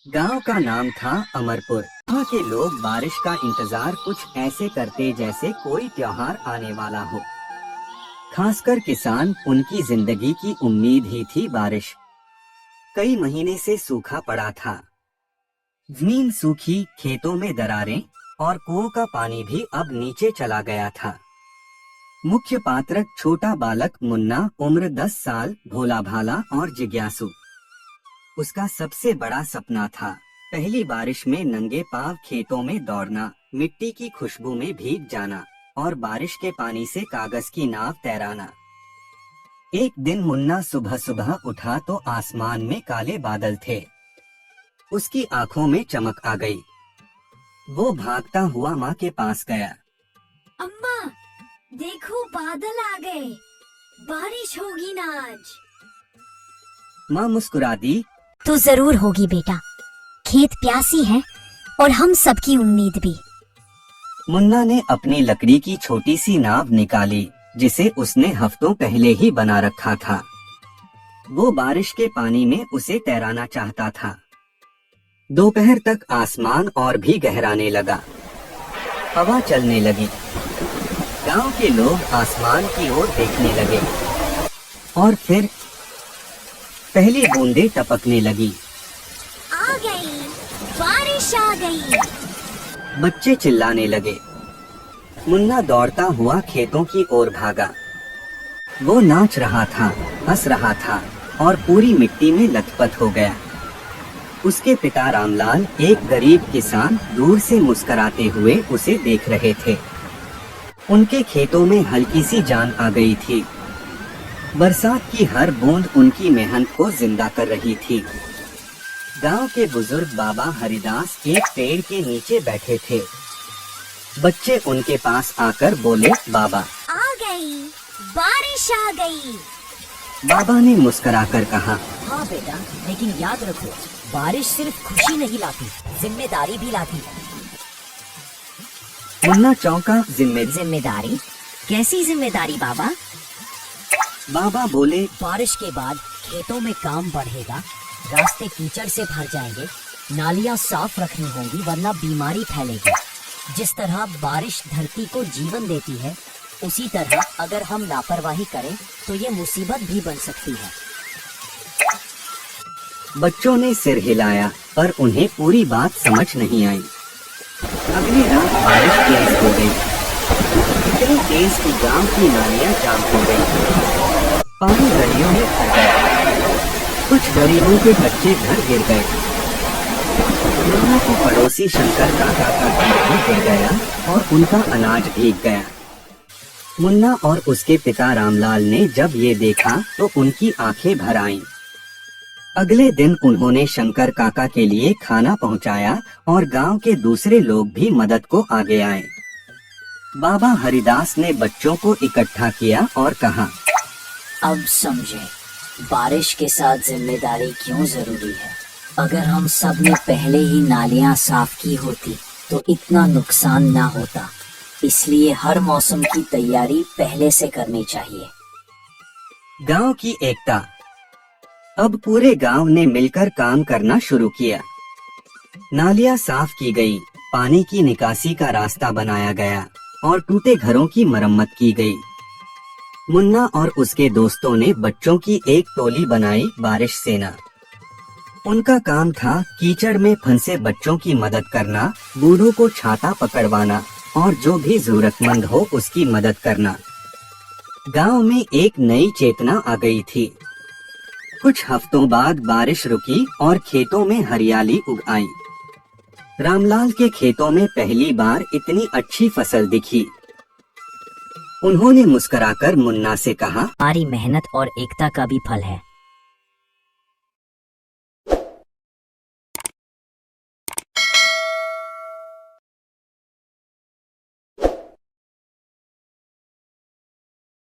गांव का नाम था अमरपुर। वहाँ के लोग बारिश का इंतजार कुछ ऐसे करते जैसे कोई त्योहार आने वाला हो। खासकर किसान, उनकी जिंदगी की उम्मीद ही थी बारिश। कई महीने से सूखा पड़ा था। जमीन सूखी, खेतों में दरारें और कुओं का पानी भी अब नीचे चला गया था। मुख्य पात्र छोटा बालक मुन्ना, उम्र 10 साल, भोला भाला और जिज्ञासु। उसका सबसे बड़ा सपना था पहली बारिश में नंगे पांव खेतों में दौड़ना, मिट्टी की खुशबू में भीग जाना और बारिश के पानी से कागज की नाव तैराना। एक दिन मुन्ना सुबह सुबह उठा तो आसमान में काले बादल थे। उसकी आंखों में चमक आ गई। वो भागता हुआ माँ के पास गया। अम्मा, देखो बादल आ गए, बारिश होगी ना आज। माँ मुस्कुरा दी। तो जरूर होगी बेटा, खेत प्यासी है और हम सबकी उम्मीद भी। मुन्ना ने अपनी लकड़ी की छोटी सी नाव निकाली, जिसे उसने हफ्तों पहले ही बना रखा था। वो बारिश के पानी में उसे तैराना चाहता था। दोपहर तक आसमान और भी गहराने लगा। हवा चलने लगी। गांव के लोग आसमान की ओर देखने लगे और फिर पहली बूंदें टपकने लगी। आ गई, बारिश आ गई। बच्चे चिल्लाने लगे। मुन्ना दौड़ता हुआ खेतों की ओर भागा। वो नाच रहा था, हंस रहा था और पूरी मिट्टी में लथपथ हो गया। उसके पिता रामलाल, एक गरीब किसान, दूर से मुस्कुराते हुए उसे देख रहे थे। उनके खेतों में हल्की सी जान आ गई थी। बरसात की हर बूंद उनकी मेहनत को जिंदा कर रही थी। गांव के बुजुर्ग बाबा हरिदास एक पेड़ के नीचे बैठे थे। बच्चे उनके पास आकर बोले, बाबा आ गई, बारिश आ गई। बाबा ने मुस्कुराकर कहा, हाँ बेटा, लेकिन याद रखो, बारिश सिर्फ खुशी नहीं लाती, जिम्मेदारी भी लाती। मुन्ना चौंका। जिम्मेदारी? कैसी जिम्मेदारी बाबा? बाबा बोले, बारिश के बाद खेतों में काम बढ़ेगा, रास्ते कीचड़ से भर जाएंगे, नालियाँ साफ रखनी होंगी वरना बीमारी फैलेगी। जिस तरह बारिश धरती को जीवन देती है, उसी तरह अगर हम लापरवाही करें तो ये मुसीबत भी बन सकती है। बच्चों ने सिर हिलाया, पर उन्हें पूरी बात समझ नहीं आई। अगली रात बारिश तेज हो गई, इतनी तेज कि गांव की नालियां जाम हो गई। पानी गलियों में भर गया। कुछ गरीबों के बच्चे घर गिर गए। मुन्ना के पड़ोसी शंकर काका का घर भी गिर गया और उनका अनाज भीग गया। मुन्ना और उसके पिता रामलाल ने जब ये देखा तो उनकी आंखें भर आईं। अगले दिन उन्होंने शंकर काका के लिए खाना पहुंचाया और गांव के दूसरे लोग भी मदद को आगे आए। बाबा हरिदास ने बच्चों को इकट्ठा किया और कहा, अब समझे बारिश के साथ जिम्मेदारी क्यों जरूरी है। अगर हम सब ने पहले ही नालियां साफ की होती तो इतना नुकसान ना होता। इसलिए हर मौसम की तैयारी पहले से करनी चाहिए। गांव की एकता। अब पूरे गांव ने मिलकर काम करना शुरू किया। नालियां साफ की गई, पानी की निकासी का रास्ता बनाया गया और टूटे घरों की मरम्मत की गई। मुन्ना और उसके दोस्तों ने बच्चों की एक टोली बनाई, बारिश सेना। उनका काम था कीचड़ में फंसे बच्चों की मदद करना, बूढ़ों को छाता पकड़वाना और जो भी जरूरतमंद हो उसकी मदद करना। गांव में एक नई चेतना आ गई थी। कुछ हफ्तों बाद बारिश रुकी और खेतों में हरियाली उग आई। रामलाल के खेतों में पहली बार इतनी अच्छी फसल दिखी। उन्होंने मुस्कुराकर मुन्ना से कहा, हमारी मेहनत और एकता का भी फल है।